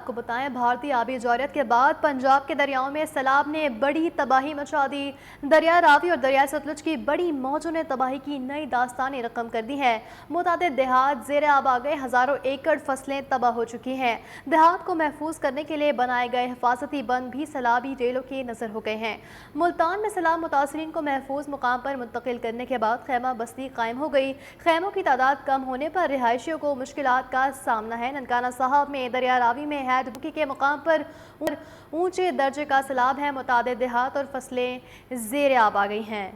आपको बताएं, भारतीय आबी जौरियत के बाद पंजाब के दरियाओं में सैलाब ने बड़ी तबाही मचा दी। दरिया रावी और दरिया सतलुज की बड़ी मौजों ने तबाही की नई दास्तानें रकम कर दी हैं। मुतादिद देहात ज़ेरे आब आ गए, हज़ारों एकड़ फसलें तबाह हो चुकी हैं। देहात को महफूज करने के लिए बनाए गए हिफाजती बंद भी सैलाबी रेलों की नज़र हो गए हैं। मुल्तान में सैलाब मुतासरीन को महफूज मुकाम पर मुंतकिल करने के बाद खैमा बस्ती कायम हो गई। खैमों की तादाद कम होने पर रिहायशियों को मुश्किलात का सामना है। ननकाना साहब में दरिया रावी में हैड बुकी के मुकाम पर ऊंचे दर्जे का सैलाब है। मुतादिद देहात और फसलें ज़ेरे आब आ गई हैं।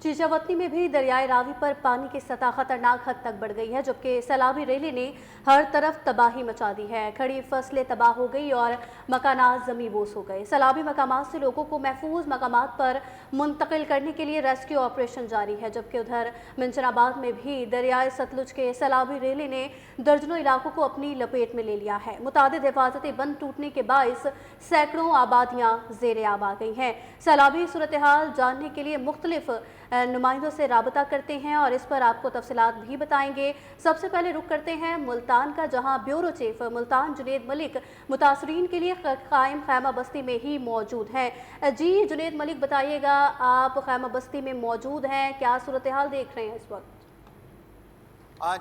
चीचावतनी में भी दरियाए रावी पर पानी की सतह खतरनाक हद तक बढ़ गई है, जबकि सैलाबी रेली ने हर तरफ तबाही मचा दी है। खड़ी फसलें तबाह हो गई और मकानात ज़मीबोस हो गए। सैलाबी मकामात से लोगों को महफूज मकामात पर मुंतकिल करने के लिए रेस्क्यू ऑपरेशन जारी है, जबकि उधर मिंचनाबाद में भी दरियाए सतलुज के सैलाबी रेली ने दर्जनों इलाकों को अपनी लपेट में ले लिया है। मुतादिद हिफाजती बंद टूटने के बायस सैकड़ों आबादियाँ ज़ेरे आब आ गई हैं। सैलाबी सूरत हाल जानने के लिए मुख्तलिफ नुमाइंदों से राबता करते हैं और इस पर आपको तफसीलात भी बताएंगे। सबसे पहले रुख करते हैं मुल्तान का, जहां ब्यूरो चीफ मुल्तान जुनेद मलिक मुतासरीन के लिए कायम खैमा बस्ती में ही मौजूद हैं। जी जुनेद मलिक, बताइएगा, आप खैमा बस्ती में मौजूद हैं, क्या सूरत हाल देख रहे हैं इस वक्त?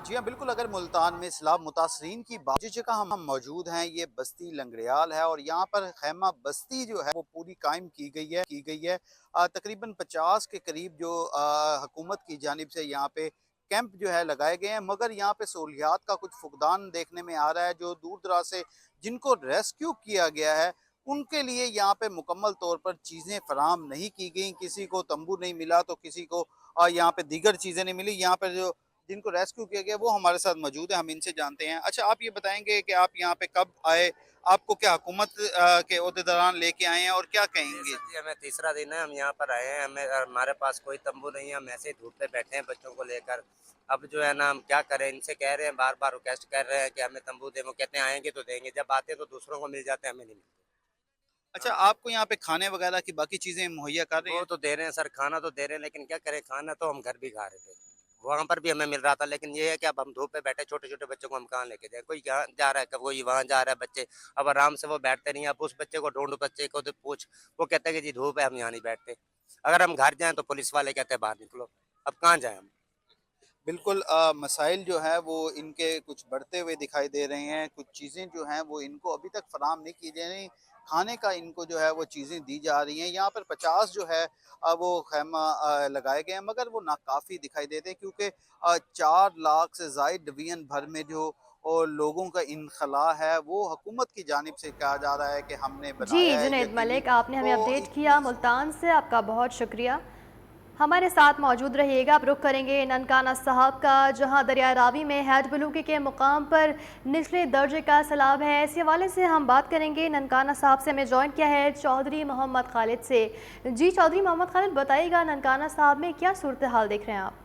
जी हाँ, बिल्कुल। अगर मुल्तान में सैलाब मुतासरीन की बात, जिस जगह हम मौजूद हैं, ये बस्ती लंगड़ियाल है और यहाँ पर खैमा बस्ती जो है वो पूरी कायम की गई है। तकरीबन 50 के करीब जो हुकूमत की जानिब से यहाँ पे कैंप जो है लगाए गए हैं, मगर यहाँ पे सहूलियात का कुछ फुकदान देखने में आ रहा है। जो दूर दराज से जिनको रेस्क्यू किया गया है, उनके लिए यहाँ पे मुकम्मल तौर पर चीज़ें फराम नहीं की गई। किसी को तंबू नहीं मिला तो किसी को यहाँ पे दीगर चीज़ें नहीं मिली। यहाँ पर जो जिनको रेस्क्यू किया गया वो हमारे साथ मौजूद है, हम इनसे जानते हैं। अच्छा, आप ये बताएंगे कि आप यहाँ पे कब आए, आपको क्या हुकूमत के ओहदेदारान लेके आए हैं और क्या कहेंगे? जी, हमें तीसरा दिन है, हम यहाँ पर आए हैं। हमारे पास कोई तंबू नहीं है, हम ऐसे ही धूप पे बैठे हैं बच्चों को लेकर। अब जो है ना, हम क्या करें, इनसे कह रहे हैं, बार बार रिक्वेस्ट कर रहे हैं कि हमें तंबू दें। वो कहते हैं आएंगे तो देंगे, जब आते हैं तो दूसरों को मिल जाते हैं, हमें नहीं मिलते। अच्छा, आपको यहाँ पे खाने वगैरह की बाकी चीजें मुहैया कर रहे वो हैं? तो दे रहे हैं सर, खाना तो दे रहे हैं, लेकिन क्या करें, खाना तो हम घर भी खा रहे थे, वहाँ पर भी हमें मिल रहा था। लेकिन ये है कि अब हम धूप पे बैठे, छोटे छोटे बच्चों को हम कहाँ लेके जाए, कोई यहाँ जा रहा है, कब कोई वहाँ जा रहा है बच्चे। अब आराम से वो बैठते नहीं। अब उस बच्चे को ढूंढ, बच्चे को तो पूछ, वो कहते हैं कि जी धूप है, हम यहाँ नहीं बैठते। अगर हम घर जाएं तो पुलिस वाले कहते हैं बाहर निकलो। अब कहाँ जाएं हम? बिल्कुल। मसाइल जो है वो इनके कुछ बढ़ते हुए दिखाई दे रहे हैं। कुछ चीज़ें जो हैं वो इनको अभी तक फराहम नहीं की जा रही। खाने का इनको जो है वो चीज़ें दी जा रही हैं। यहाँ पर 50 जो है वो खैमा लगाए गए हैं, मगर वो नाकाफ़ी दिखाई देते हैं, क्योंकि 4 लाख से ज़ायद डिवीज़न भर में जो और लोगों का इनखला है वो हुकूमत की जानिब से कहा जा रहा है कि हमने जी बनाया है जुनेद यकीनी। मलिक, आपने हमें तो अपडेट किया मुल्तान से, आपका बहुत शुक्रिया। हमारे साथ मौजूद रहिएगा। अब रुख करेंगे ननकाना साहब का, जहां दरिया रावी में हैज बलूकी के मुकाम पर निचले दर्जे का सैलाब है। इस हवाले से हम बात करेंगे। ननकाना साहब से हमें ज्वाइन किया है चौधरी मोहम्मद खालिद से। जी चौधरी मोहम्मद खालिद, बताइएगा ननकाना साहब में क्या सूरत हाल देख रहे हैं आप?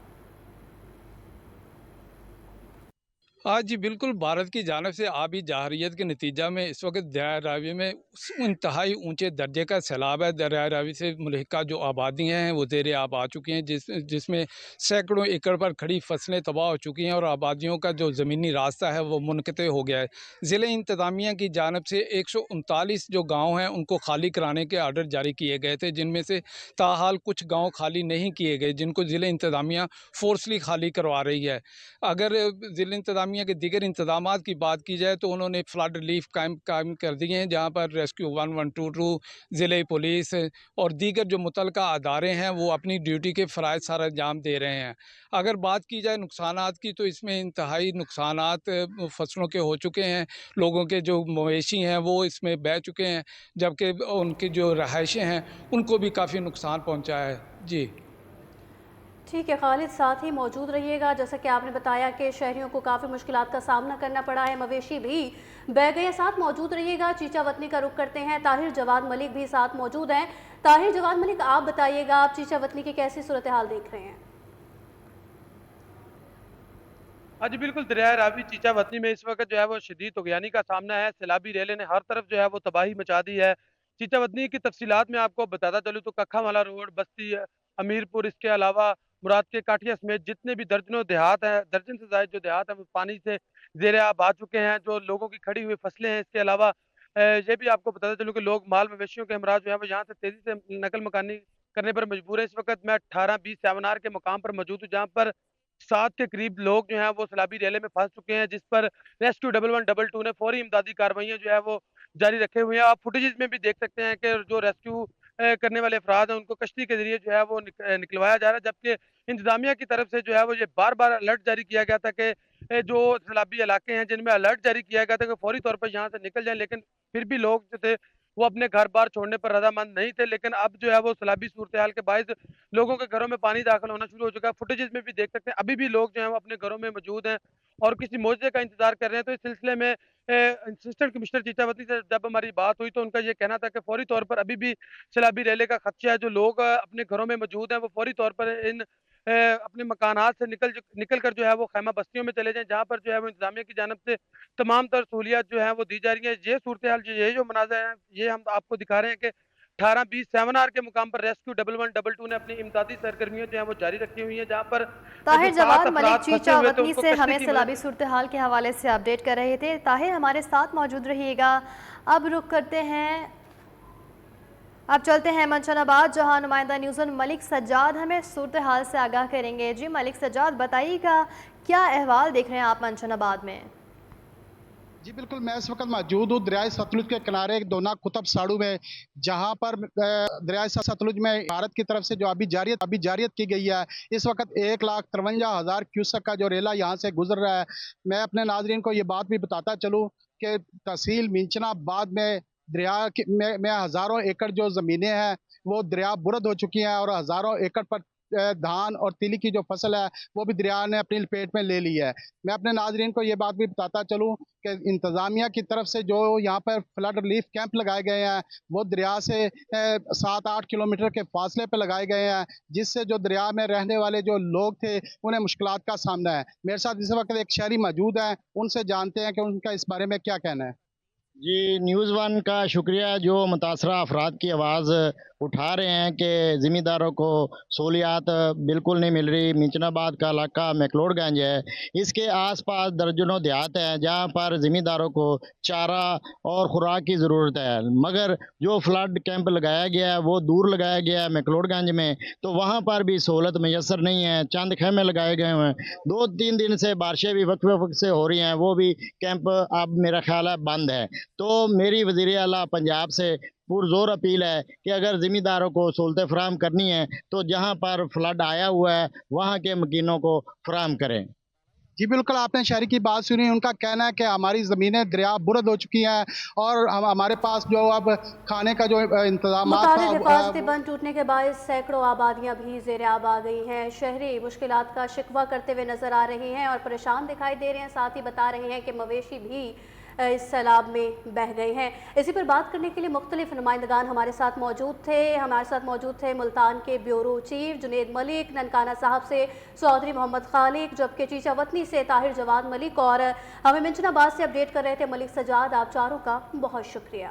हाँ जी, बिल्कुल। भारत की जानिब से आबी जारहियत के नतीजा में इस वक्त दरिया रावी में इंतहाई ऊंचे दर्जे का सैलाब है। दरिया रावी से मुल्हिका जो आबादियाँ हैं वो ज़ेरे आब आ चुकी हैं, जिसमें सैकड़ों एकड़ पर खड़ी फसलें तबाह हो चुकी हैं और आबादियों का जो ज़मीनी रास्ता है वो मुनक़ते हो गया है। ज़िले इंतज़ामिया की जानिब से 139 जो गाँव हैं उनको खाली कराने के आर्डर जारी किए गए थे, जिनमें से ताहाल कुछ गाँव खाली नहीं किए गए, जिनको ज़िले इंतज़ामिया फोर्सली खाली करवा रही है। अगर ज़िला इंतज़ामिया के दीगर इंतज़ामात की बात की जाए तो उन्होंने फ्लड रिलीफ कैंप कायम कर दिए हैं, जहाँ पर रेस्क्यू 1122, ज़िले पुलिस और दीगर जो मुतलका अदारे हैं वो अपनी ड्यूटी के फ़राइज़ सर अंजाम दे रहे हैं। अगर बात की जाए नुकसानात की, तो इसमें इंतहाई नुकसानात फसलों के हो चुके हैं। लोगों के जो मवेशी हैं वो इसमें बह चुके हैं, जबकि उनकी जो रहायशें हैं उनको भी काफ़ी नुकसान पहुँचा है। जी। ठीक है खालिद, साथ ही मौजूद रहिएगा। जैसा कि आपने बताया कि शहरियों को काफ़ी मुश्किलात का सामना करना पड़ा है, मवेशी भी बह गए। साथ मौजूद रहिएगा। चीचा वतनी का रुख करते हैं, ताहिर जवाद मलिक भी साथ मौजूद हैं। ताहिर जवाद मलिक, आप बताइएगा, आप चीचा वतनी की कैसी सूरत हाल देख रहे हैं? हाँ जी, बिल्कुल। दरियाए रावी चीचा वतनी में इस वक्त जो है वो शदीद तुगयानी का सामना है। सैलाबी रेले ने हर तरफ जो है वो तबाही मचा दी है। चीचा वतनी की तफसीलात में आपको बताता चलूँ तो कक्खावाला रोड, बस्ती, हमीरपुर, इसके अलावा मुराद के काठिया समेत जितने भी दर्जनों देहात हैं, दर्जन से ज़ायद जो देहात हैं वो पानी से ज़ेरे आब आ चुके हैं। जो लोगों की खड़ी हुई फसलें हैं, इसके अलावा ये भी आपको बताता चलूँ कि लोग माल मवेशियों के हमरा जो है वो यहाँ से तेज़ी से नकल मकानी करने पर मजबूर है। इस वक़्त मैं 18-20 सेवनार के मुकाम पर मौजूद हूँ, जहाँ पर 7 के करीब लोग जो हैं वो सैलाबी रेले में फँस चुके हैं, जिस पर रेस्क्यू 1112 ने फौरी इमदादी कार्रवाइयाँ जो है वो जारी रखे हुए हैं। आप फुटेजेज़ में भी देख सकते हैं कि जो रेस्क्यू करने वाले अफ़राद हैं, उनको कश्ती के ज़रिए जो है वो निकलवाया जा रहा है, जबकि इंतज़ामिया की तरफ से जो है वो ये बार-बार अलर्ट जारी किया गया था कि जो सैलाबी इलाके हैं, जिनमें अलर्ट जारी किया गया था कि फौरी तौर पर यहाँ से निकल जाएँ, लेकिन फिर भी लोग जो थे, वो अपने घर-बार छोड़ने पर रज़ामंद नहीं थे। लेकिन अब जो है वो सैलाबी सूरत-ए-हाल के बाइस लोगों के घरों में पानी दाखिल होना शुरू हो चुका है। फुटेजेज़ में भी देख सकते हैं, अभी भी लोग जो हैं वो अपने घरों में मौजूद हैं और किसी मौज़े का इंतज़ार कर रहे हैं। तो इस सिलसिले में असिस्टेंट कमिश्नर चीचावती से जब हमारी बात हुई, तो उनका ये कहना था कि फौरी तौर पर अभी भी सैलाबी रेले का खदशा है। जो लोग अपने घरों में मौजूद हैं, वो फौरी तौर पर अपने मकानात से निकल कर जो है वो खैमा बस्तियों में चले जाएँ, जहाँ पर जो है वो इंतज़ामिया की जानिब से तमाम तर सहूलियात जो हैं वो दी जा रही हैं। ये सूरत-ए-हाल ये जो मनाज़र हैं, ये हम आपको दिखा रहे हैं कि 18-20 सेवनार के मुकाम पर रेस्क्यू 1112 ने अपनी इमदादी सरगर्मियाँ जो हैं वो जारी रखी हुई हैं, जहाँ पर ताहिर जो 7 जवाद मलिक अफराद फँसे चीचा हुए थे, वतनी उनको से कश्ती हमें की सैलाबी सूरत हाल के हवाले से अपडेट कर रहे थे। ताहिर हमारे साथ मौजूद रहिएगा। अब रुख करते हैं, अब चलते हैं मंचनाबाद, जहां नुमाइंदा न्यूज़ मलिक सज्जाद हमें सूरत हाल से आगाह करेंगे। जी मलिक सज्जाद, बताइएगा क्या अहवाल देख रहे हैं आप मंचनाबाद में? जी बिल्कुल, मैं इस वक्त मौजूद हूँ दरियाए सतलुज के किनारे दोना कुतब साड़ू में, जहाँ पर दरियाए सतलुज में भारत की तरफ से जो अभी जारियत की गई है। इस वक्त 1,53,000 क्यूसेक का जो रेला यहाँ से गुजर रहा है। मैं अपने नाजरीन को ये बात भी बताता चलूँ कि तहसील मींचनाबाद में दरिया में हज़ारों एकड़ जो ज़मीनें हैं वो दरिया बुरद हो चुकी हैं और हज़ारों एकड़ पर धान और तिली की जो फसल है वो भी दरिया ने अपनी लपेट में ले ली है। मैं अपने नाजरीन को ये बात भी बताता चलूँ कि इंतज़ामिया की तरफ से जो यहाँ पर फ्लड रिलीफ कैंप लगाए गए हैं वो दरिया से 7-8 किलोमीटर के फासले पर लगाए गए हैं, जिससे जो दरिया में रहने वाले जो लोग थे उन्हें मुश्किलात का सामना है। मेरे साथ इस वक्त एक शहरी मौजूद हैं, उनसे जानते हैं कि उनका इस बारे में क्या कहना है। जी, न्यूज़ वन का शुक्रिया जो मुतासरा अफराद की आवाज़ उठा रहे हैं कि ज़मींदारों को सहूलियात बिल्कुल नहीं मिल रही। मींचनाबाद का इलाका मैकलोडगंज है, इसके आसपास दर्जनों देहात हैं जहाँ पर ज़मींदारों को चारा और खुराक की ज़रूरत है, मगर जो फ्लड कैंप लगाया गया है वो दूर लगाया गया है मैकलोडगंज में, तो वहाँ पर भी सहूलत मैसर नहीं है। चंद खेमे लगाए गए हैं, 2-3 दिन से बारिशें भी वक्त से हो रही हैं, वो भी कैंप अब मेरा ख्याल है बंद है। तो मेरी वज़ीर आला पंजाब से पुरज़ोर अपील है कि अगर ज़मींदारों को सहूलतें फ़राहम करनी है तो जहाँ पर फ्लड आया हुआ है वहाँ के मकीनों को फ़राहम करें। जी बिल्कुल, आपने शहरी की बात सुनी। उनका कहना है कि हमारी ज़मीनें दरिया बुरद हो चुकी हैं और हमारे पास जो अब खाने का जो इंतज़ामात मुताबिक था हिफाजती बंद टूटने के बाद सैकड़ों आबादियां भी ज़ेर आब आ गई हैं। शहरी मुश्किलात का शिकवा करते हुए नजर आ रहे हैं और परेशान दिखाई दे रहे हैं। साथ ही बता रहे हैं कि मवेशी भी इस सैलाब में बह गए हैं। इसी पर बात करने के लिए मुख्तलिफ नुमाइंदगान हमारे साथ मौजूद थे मुल्तान के ब्यूरो चीफ जुनेद मलिक, ननकाना साहब से चौधरी मोहम्मद खालिक, जबकि चीचा वतनी से ताहिर जवाद मलिक, और हमें मिंचनाबाद से अपडेट कर रहे थे मलिक सजाद। आप चारों का बहुत शुक्रिया।